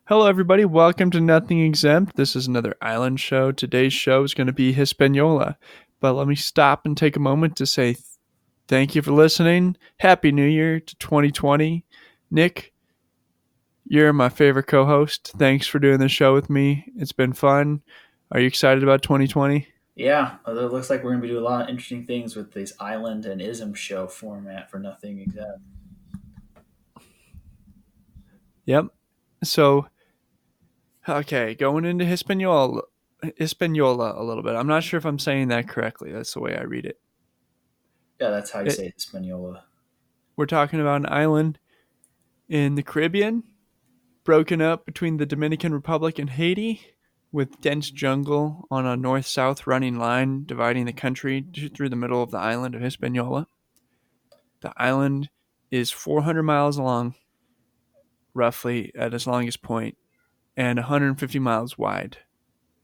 Hello, everybody. Welcome to Nothing Exempt. This is another island show. Today's show is going to be Hispaniola. But let me stop and take a moment to say thank you for listening. Happy New Year to 2020. Nick, you're my favorite co host. Thanks for doing the show with me. It's been fun. Are you excited about 2020? Yeah, it looks like we're going to be doing a lot of interesting things with this island and ism show format for nothing exact. Yep. So, okay, going into Hispaniola a little bit. I'm not sure if I'm saying that correctly. That's the way I read it. Yeah, that's how you it say Hispaniola. we're talking about an island in the Caribbean broken up between the Dominican Republic and Haiti, with dense jungle on a north south running line dividing the country through the middle of the island of Hispaniola. The island is 400 miles long, roughly at its longest point, and 150 miles wide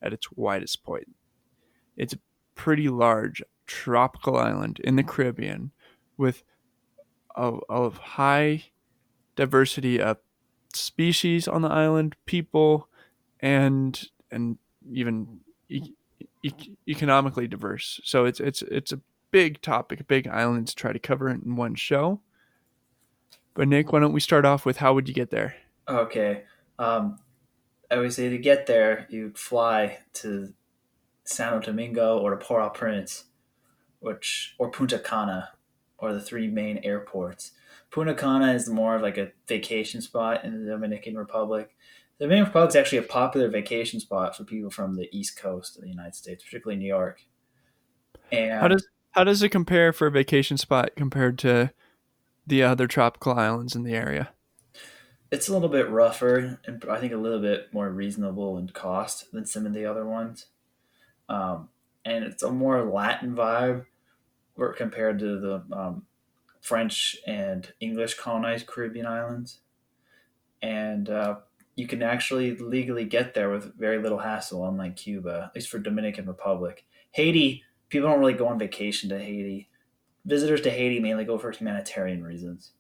at its widest point. It's a pretty large tropical island in the Caribbean with a high diversity of species on the island, people, and even economically diverse. So it's a big topic, a big island to try to cover in one show. But Nick, why don't we start off with how would you get there? Okay. Um, I would say to get there, you'd fly to Santo Domingo or to Port-au-Prince, or Punta Cana, or the three main airports. Punta Cana is more of like a vacation spot in the Dominican Republic. The Dominican Republic is actually a popular vacation spot for people from the East Coast of the United States, particularly New York. How And does it compare for a vacation spot compared to the other tropical islands in the area? it's a little bit rougher and I think a little bit more reasonable in cost than some of the other ones. Um, and it's a more Latin vibe compared to the French and English colonized Caribbean islands. And you can actually legally get there with very little hassle, unlike Cuba, at least for Dominican Republic. Haiti, people don't really go on vacation to Haiti. Visitors to Haiti mainly go for humanitarian reasons.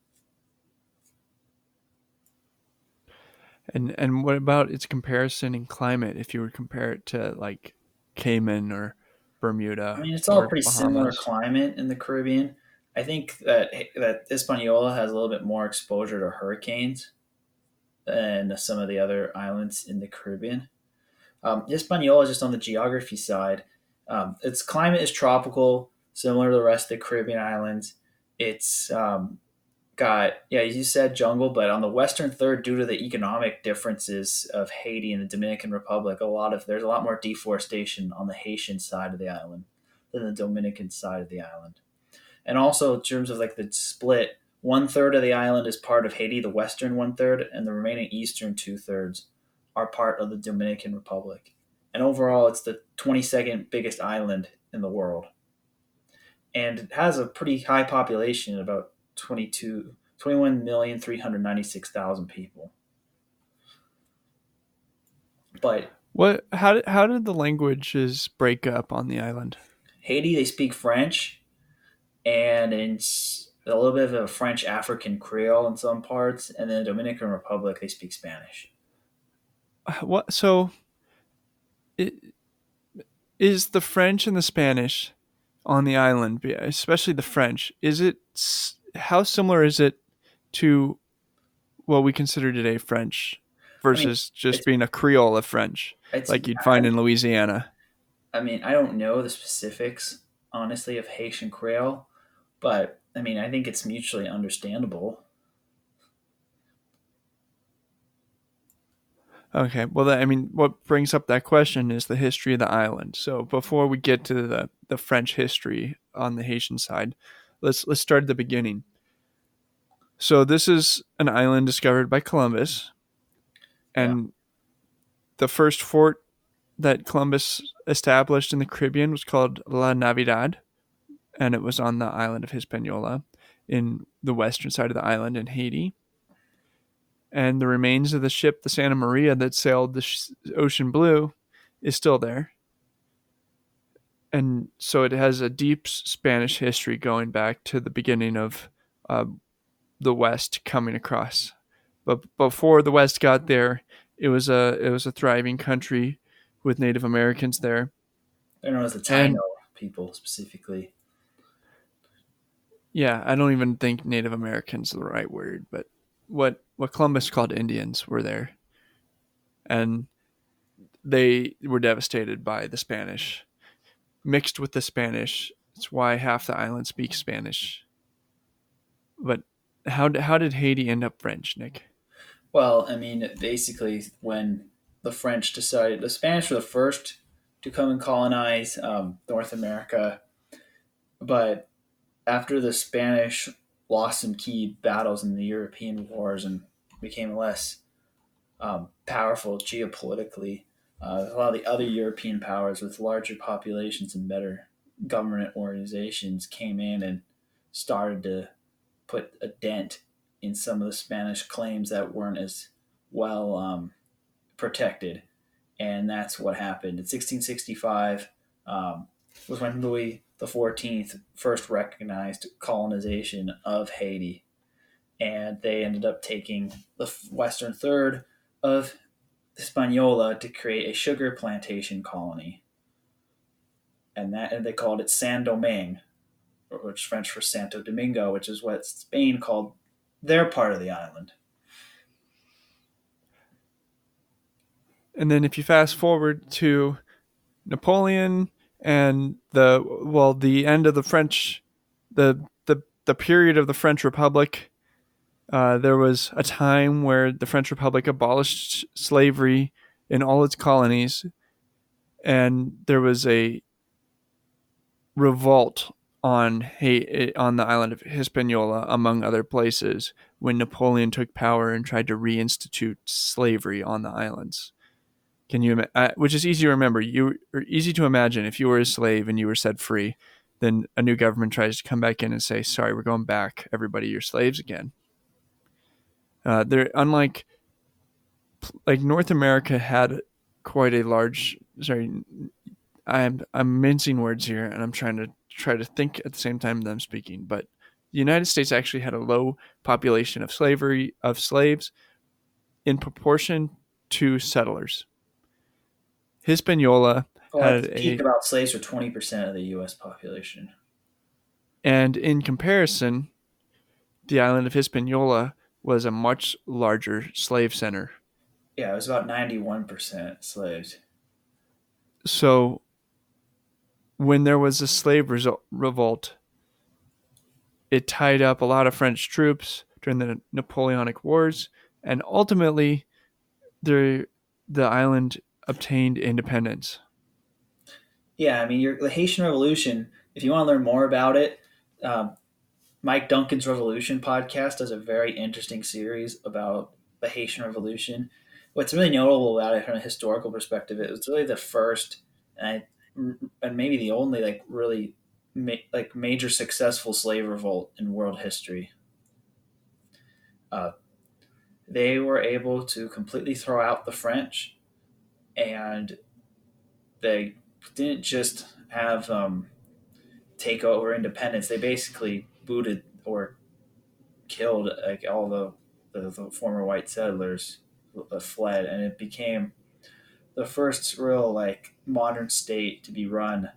And what about its comparison in climate if you were to compare it to like Cayman or I Bermuda mean, it's all or pretty similar Bahamas? climate in the Caribbean. I think that Hispaniola has a little bit more exposure to hurricanes than some of the other islands in the Caribbean. Hispaniola is just on the geography side. Its climate is tropical, similar to the rest of the Caribbean islands. It's got, yeah, as you said, jungle, but on the western third, due to the economic differences of Haiti and the Dominican Republic, there's a lot more deforestation on the Haitian side of the island than the Dominican side of the island. And also in terms of like the split, one third of the island is part of Haiti, the western one third, and the remaining eastern two thirds are part of the Dominican Republic. And overall, it's the 22nd biggest island in the world, and it has a pretty high population, about 21,396,000 people. But What? How did the languages break up on the island? Haiti, they speak French, and it's a little bit of a French African Creole in some parts, and then the Dominican Republic, they speak Spanish. What? So it, is the French and the Spanish on the island, especially the French? How similar is it to what we consider today French I mean, versus just it's being a Creole of French, it's like you'd find in Louisiana? I mean, I don't know the specifics honestly of Haitian Creole, but I mean, I think it's mutually understandable. Okay, well, I mean, what brings up that question is the history of the island. So before we get to the French history on the Haitian side, let's start at the beginning. So this is an island discovered by Columbus, Yeah. and the first fort that Columbus established in the Caribbean was called La Navidad, and it was on the island of Hispaniola in the western side of the island in Haiti. And the remains of the ship, the Santa Maria, that sailed the ocean blue, is still there. And so it has a deep Spanish history going back to the beginning of uh, the West coming across. But before the West got there, It was a thriving country with Native Americans there, They're known as the and Taino people specifically. yeah, I don't even think Native Americans is the right word, but what Columbus called Indians were there, and they were devastated by the Spanish. Mixed with the Spanish, it's why half the island speaks Spanish. But how did Haiti end up French, Nick? Well, I mean, basically, when the French decided, the Spanish were the first to come and colonize North America, but after the Spanish lost some key battles in the European wars and became less powerful geopolitically, a lot of the other European powers with larger populations and better government organizations came in and started to put a dent in some of the Spanish claims that weren't as well protected. And that's what happened. In 1665 was when Louis XIV first recognized colonization of Haiti. And they ended up taking the western third of Hispaniola to create a sugar plantation colony. And they called it Saint Domingue, which is French for Santo Domingo, which is what Spain called their part of the island. And then if you fast forward to Napoleon and the end of the French, the period of the French Republic, there was a time where the French Republic abolished slavery in all its colonies, and there was a revolt on the island of Hispaniola, among other places, when Napoleon took power and tried to reinstitute slavery on the islands. Can you? Which is easy to remember. Easy to imagine. If you were a slave and you were set free, then a new government tries to come back in and say, "Sorry, we're going back. Everybody, you're slaves again." They're unlike like North America had quite a large. Sorry, I'm mincing words here, and I'm try to think at the same time that I'm speaking. But the United States actually had a low population of slaves in proportion to settlers. Hispaniola Well, at had its peak, a about slaves were 20% of the U.S. population. And in comparison, the island of Hispaniola was a much larger slave center. Yeah, it was about 91% slaves. So when there was a revolt, it tied up a lot of French troops during the Napoleonic Wars, and ultimately, the the island obtained independence. Yeah, I mean, the Haitian Revolution, if you want to learn more about it, um, Mike Duncan's Revolution podcast does a very interesting series about the Haitian Revolution. What's really notable about it from a historical perspective, it was really the first and, and maybe the only like really like major successful slave revolt in world history. Uh, they were able to completely throw out the French, and they didn't just have take over independence. They basically booted or killed like all the former white settlers that fled, and it became the first real like modern state to be run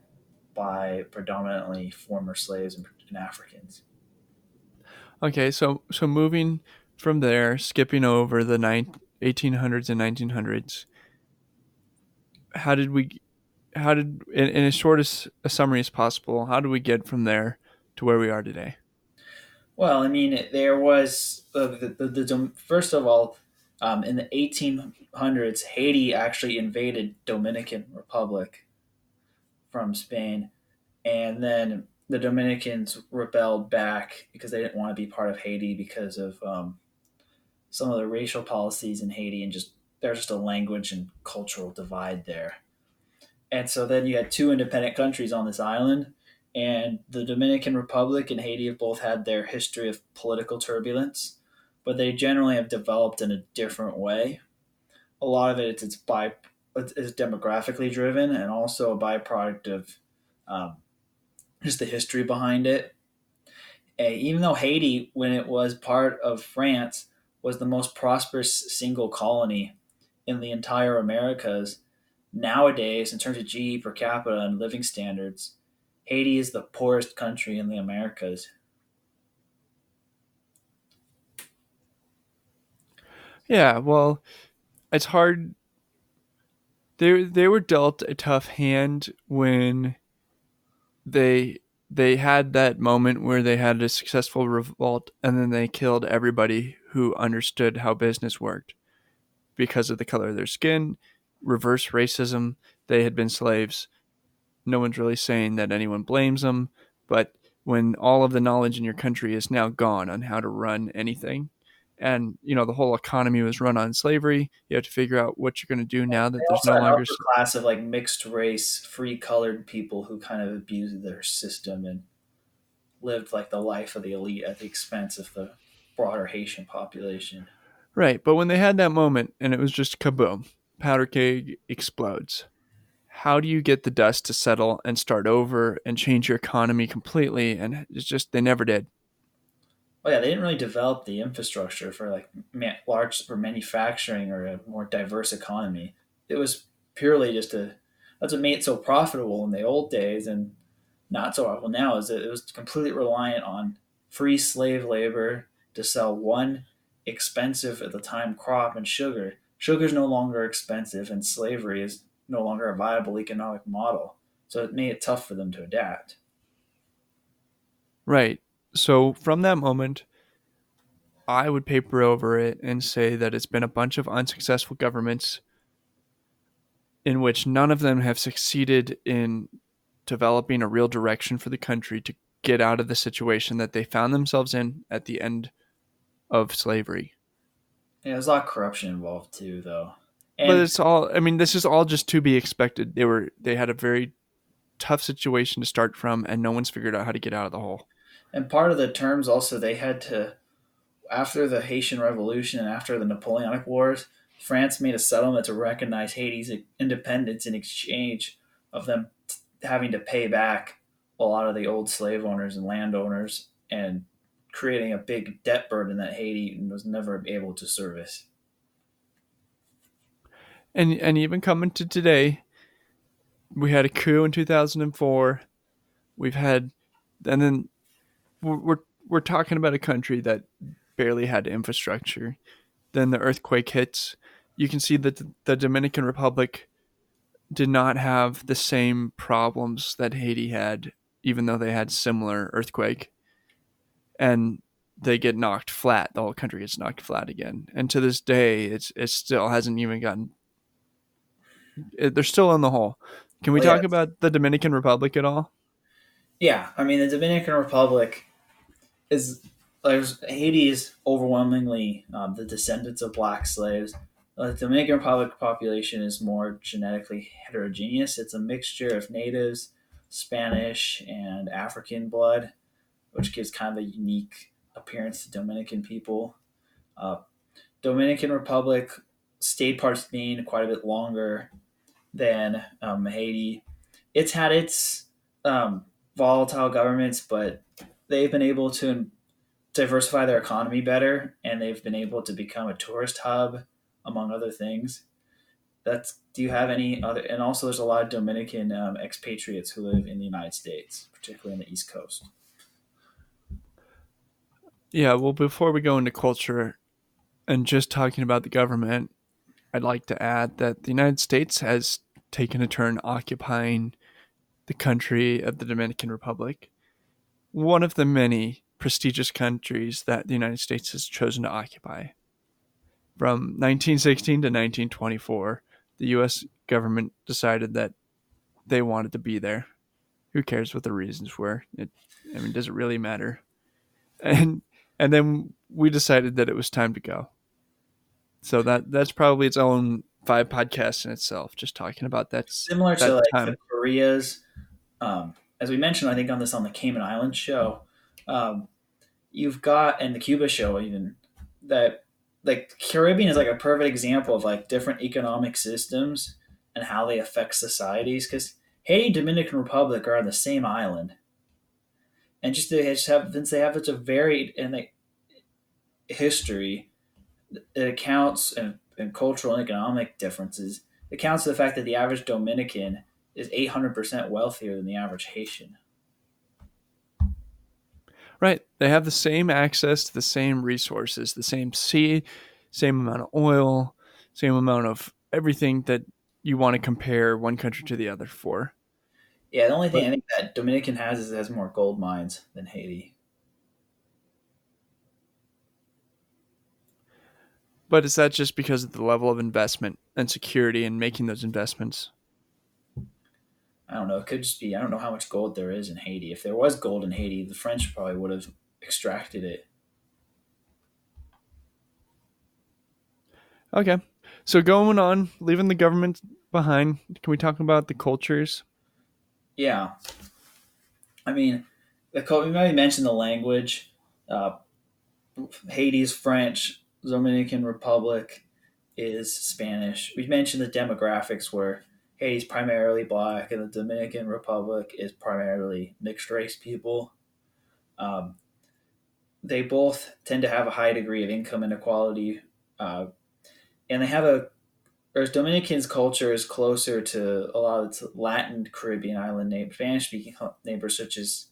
by predominantly former slaves and Africans. Okay, so moving from there, skipping over the 1800s and 1900s, how did we how did in as short as a summary as possible, how did we get from there to where we are today? Well, I mean, there was first of all, in the 1800s, Haiti actually invaded Dominican Republic from Spain, and then the Dominicans rebelled back because they didn't want to be part of Haiti because of some of the racial policies in Haiti, and just there's just a language and cultural divide there. And so then you had two independent countries on this island, and the Dominican Republic and Haiti have both had their history of political turbulence, but they generally have developed in a different way. A lot of it is demographically driven, and also a byproduct of um, just the history behind it. Even though Haiti, when it was part of France, was the most prosperous single colony, in the entire Americas. Nowadays, in terms of GDP per capita and living standards, Haiti is the poorest country in the Americas. Yeah, well, it's hard. They were dealt a tough hand when they they had that moment where they had a successful revolt and then they killed everybody who understood how business worked because of the color of their skin, reverse racism. They had been slaves. No one's really saying that anyone blames them, but when all of the knowledge in your country is now gone on how to run anything, and the whole economy was run on slavery, you have to figure out what you're going to do now They that there's also no had an longer. upper class of like mixed race, free colored people who kind of abused their system and lived like the life of the elite at the expense of the broader Haitian population. Right, but when they had that moment and it was just kaboom, powder keg explodes. How do you get the dust to settle and start over and change your economy completely? And it's just, they never did. Oh yeah, they didn't really develop the infrastructure for like large for manufacturing or a more diverse economy. It was purely just a that's what made it so profitable in the old days and not so profitable now. Is that it was completely reliant on free slave labor to sell one expensive at the time crop and sugar. Sugar is no longer expensive, and slavery is no longer a viable economic model. So it made it tough for them to adapt. Right. So from that moment, I would paper over it and say that it's been a bunch of unsuccessful governments in which none of them have succeeded in developing a real direction for the country to get out of the situation that they found themselves in at the end of slavery. Yeah, there's a lot of corruption involved too, though. But And it's all, I mean, this is all just to be expected. They had a very tough situation to start from and no one's figured out how to get out of the hole. and part of the terms also they had to after the Haitian Revolution and after the Napoleonic Wars, France made a settlement to recognize Haiti's independence in exchange of them having to pay back a lot of the old slave owners and landowners and creating a big debt burden that Haiti was never able to service. And even coming to today, we had a coup in 2004. We've had and then we're we're talking about a country that barely had infrastructure. Then the earthquake hits. You can see that the Dominican Republic did not have the same problems that Haiti had, even though they had similar earthquake. And they get knocked flat. The whole country gets knocked flat again. And to this day, it still hasn't even gotten. They're still in the hole. Can we Well, yeah, talk about the Dominican Republic at all? yeah. I mean, the Dominican Republic is there's Haiti is overwhelmingly the descendants of black slaves. The Dominican Republic population is more genetically heterogeneous. It's a mixture of natives, Spanish, and African blood, which gives kind of a unique appearance to Dominican people. Uh, Dominican Republic stayed Spain quite a bit longer than Haiti. It's had its volatile governments, but they've been able to diversify their economy better, and they've been able to become a tourist hub, among other things. That's do you have any other? And also, there's a lot of Dominican expatriates who live in the United States, particularly on the East Coast. Yeah, well, before we go into culture and just talking about the government, I'd like to add that the United States has taken a turn occupying the country of the Dominican Republic, one of the many prestigious countries that the United States has chosen to occupy. From 1916 to 1924, the U.S. government decided that they wanted to be there. Who cares what the reasons were? I mean, does it really matter? And and then we decided that it was time to go. So that's probably its own 5 podcasts in itself, just talking about Similar to that like the time. Koreas, as we mentioned, I think on this on the Cayman Islands show, um, you've got and the Cuba show even that like Caribbean is like a perfect example of like different economic systems and how they affect societies because Haiti, Dominican Republic are on the same island, and just they just have since they have such a varied and like history, it accounts and and cultural and economic differences, it counts to the fact that the average Dominican is 800% wealthier than the average Haitian. Right. They have the same access to the same resources, the same sea, same amount of oil, same amount of everything that you want to compare one country to the other for. Yeah, the only thing But I think that Dominican has is it has more gold mines than Haiti. but is that just because of the level of investment and security in making those investments? I don't know. It could just be I don't know how much gold there is in Haiti. If there was gold in Haiti, the French probably would have extracted it. Okay. So going on, leaving the government behind, can we talk about the cultures? Yeah, I mean, we already mentioned the language. Uh, Haiti's French, Dominican Republic is Spanish. We mentioned the demographics where Haiti's primarily black and the Dominican Republic is primarily mixed race people. Um, they both tend to have a high degree of income inequality, uh, and they have a whereas Dominican's culture is closer to a lot of its Latin Caribbean island Spanish speaking neighbors such as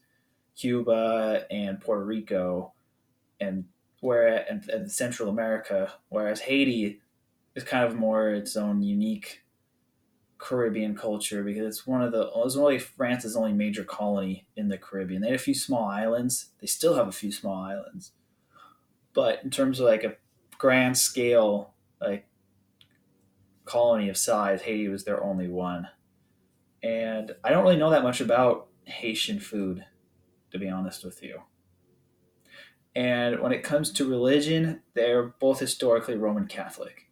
Cuba and Puerto Rico and and Central America, whereas Haiti is kind of more its own unique Caribbean culture because it was really France's only major colony in the Caribbean. They had a few small islands. They still have a few small islands, but in terms of like a grand scale like colony of size, Haiti was their only one. And I don't really know that much about Haitian food, to be honest with you. And when it comes to religion, they're both historically Roman Catholic.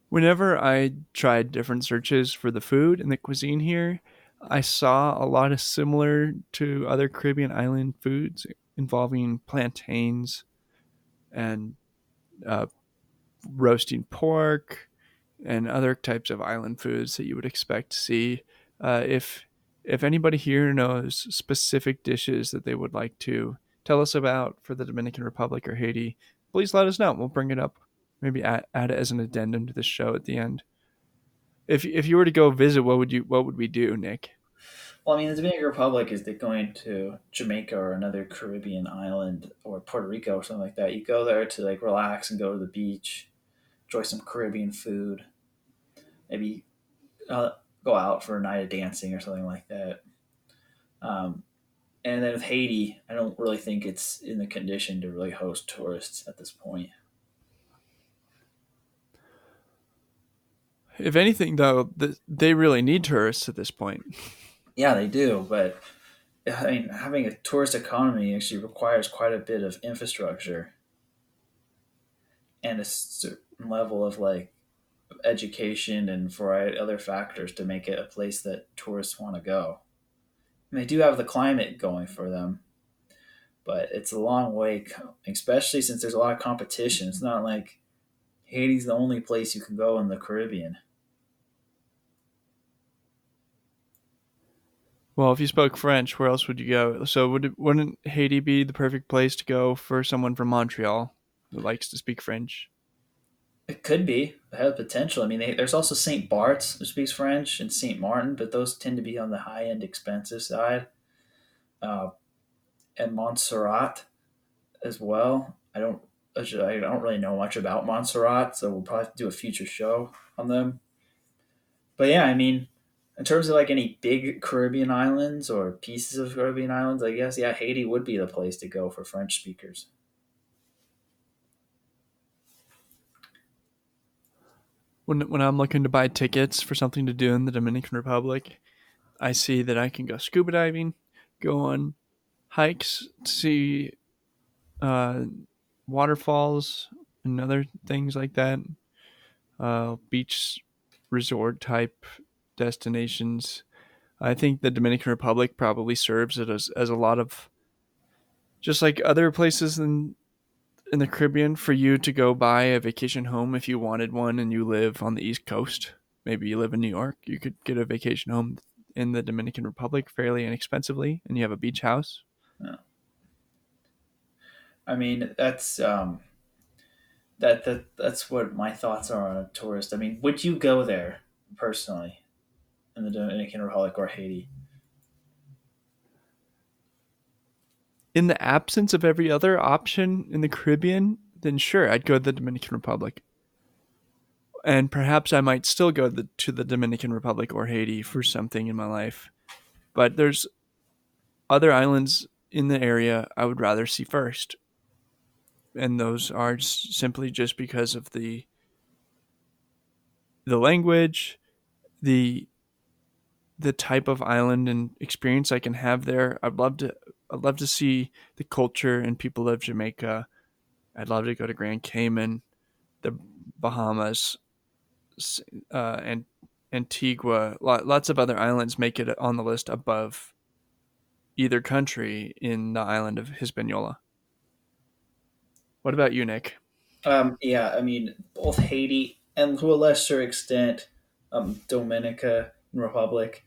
Whenever I tried different searches for the food and the cuisine here, I saw a lot of similar to other Caribbean island foods involving plantains and uh, roasting pork and other types of island foods that you would expect to see. If anybody here knows specific dishes that they would like to tell us about for the Dominican Republic or Haiti, please let us know. We'll bring it up. Maybe add it as an addendum to the show at the end. If you were to go visit, what would we do, Nick? Well, I mean, the Dominican Republic is going to Jamaica or another Caribbean island or Puerto Rico or something like that. You go there to like relax and go to the beach, enjoy some Caribbean food, maybe uh, go out for a night of dancing or something like that. Um, and then with Haiti, I don't really think it's in the condition to really host tourists at this point. If anything, though, they really need tourists at this point. Yeah, they do, but I mean, having a tourist economy actually requires quite a bit of infrastructure and a certain level of like education and variety other factors to make it a place that tourists want to go. And they do have the climate going for them, but it's a long way, especially since there's a lot of competition. It's not like Haiti's the only place you can go in the Caribbean. Well, if you spoke French, where else would you go? So wouldn't Haiti be the perfect place to go for someone from Montreal who likes to speak French? It could be. It has potential. I mean, there's also Saint Bart's who speaks French and Saint Martin, but those tend to be on the high end, expensive side. Uh, and Montserrat as well. I don't really know much about Montserrat, so we'll probably have to do a future show on them. But yeah, I mean, in terms of like any big Caribbean islands or pieces of Caribbean islands, I guess yeah, Haiti would be the place to go for French speakers. When I'm looking to buy tickets for something to do in the Dominican Republic, I see that I can go scuba diving, go on hikes to see uh, waterfalls and other things like that, beach resort type destinations. I think the Dominican Republic probably serves it as a lot of just like other places in the Caribbean for you to go buy a vacation home if you wanted one and you live on the East Coast. Maybe you live in New York, you could get a vacation home in the Dominican Republic fairly inexpensively, and you have a beach house. Yeah. I mean, that's that's what my thoughts are on a tourist. I mean, would you go there personally in the Dominican Republic or Haiti? In the absence of every other option in the Caribbean, then sure, I'd go to the Dominican Republic. And perhaps I might still go to the Dominican Republic or Haiti for something in my life. But there's other islands in the area I would rather see first. And those are simply just because of the language, the the type of island and experience I can have there. I'd love to see the culture and people of Jamaica. I'd love to go to Grand Cayman, the Bahamas, and Antigua. Lots of other islands make it on the list above either country in the island of Hispaniola. What about you, Nick? Yeah, I mean, both Haiti and to a lesser extent, Dominica Republic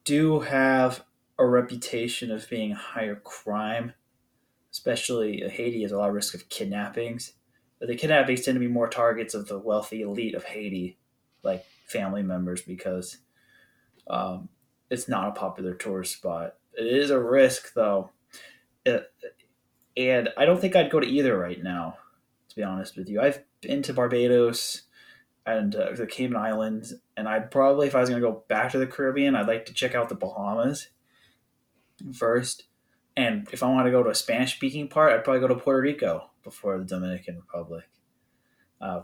do have a reputation of being higher crime. Especially Haiti has a lot of risk of kidnappings, but the kidnappings tend to be more targets of the wealthy elite of Haiti, like family members, because um, it's not a popular tourist spot. It is a risk, though, it, and I don't think I'd go to either right now. To be honest with you, I've been to Barbados and the Cayman Islands, and I'd probably, if I was going to go back to the Caribbean, I'd like to check out the Bahamas first. And if I want to go to a Spanish speaking part, I'd probably go to Puerto Rico before the Dominican Republic. Uh,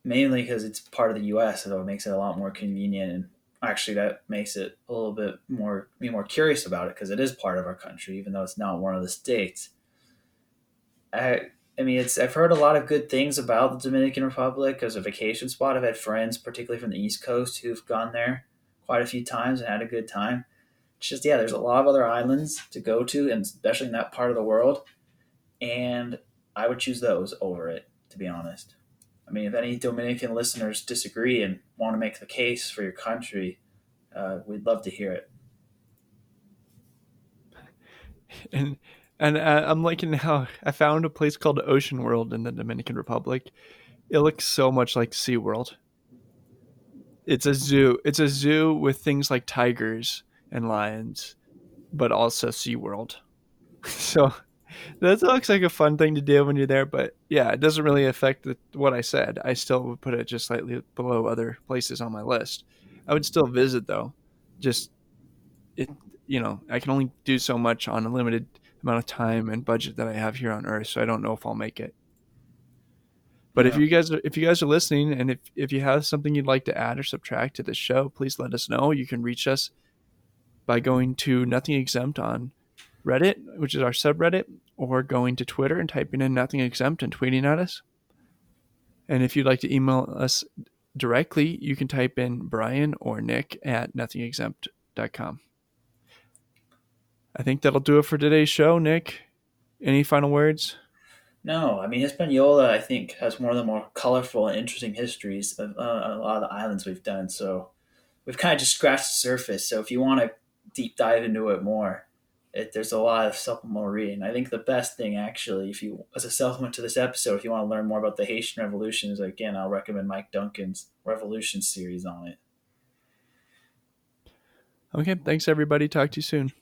Mainly because it's part of the U.S., so it makes it a lot more convenient. And actually, that makes it a little bit more me more curious about it because it is part of our country, even though it's not one of the states. I, I mean, it's I've heard a lot of good things about the Dominican Republic as a vacation spot. I've had friends, particularly from the East Coast, who've gone there quite a few times and had a good time. It's just yeah, there's a lot of other islands to go to, and especially in that part of the world. And I would choose those over it, to be honest. I mean, if any Dominican listeners disagree and want to make the case for your country, we'd love to hear it. And I'm liking how I found a place called Ocean World in the Dominican Republic. It looks so much like SeaWorld. It's a zoo. It's a zoo with things like tigers and lions, but also SeaWorld. So that looks like a fun thing to do when you're there, but yeah, it doesn't really affect what I said. I still would put it just slightly below other places on my list. I would still visit though. Just it, I can only do so much on a limited amount of time and budget that I have here on Earth, so I don't know if I'll make it. But Yeah. if you guys are listening and if you have something you'd like to add or subtract to this show, please let us know. You can reach us by going to Nothing Exempt on Reddit, which is our subreddit, or going to Twitter and typing in Nothing Exempt and tweeting at us. And if you'd like to email us directly, you can type in Brian or Nick at nothingexempt.com. I think that'll do it for today's show. Nick, any final words? No, I mean Hispaniola. I think has one of the more colorful and interesting histories of a lot of the islands we've done. So we've kind of just scratched the surface. So if you want to deep dive into it more, there's a lot of supplemental reading. I think the best thing, actually, if you as a supplement to this episode, if you want to learn more about the Haitian Revolution, is again I'll recommend Mike Duncan's Revolution series on it. Okay, thanks everybody. Talk to you soon.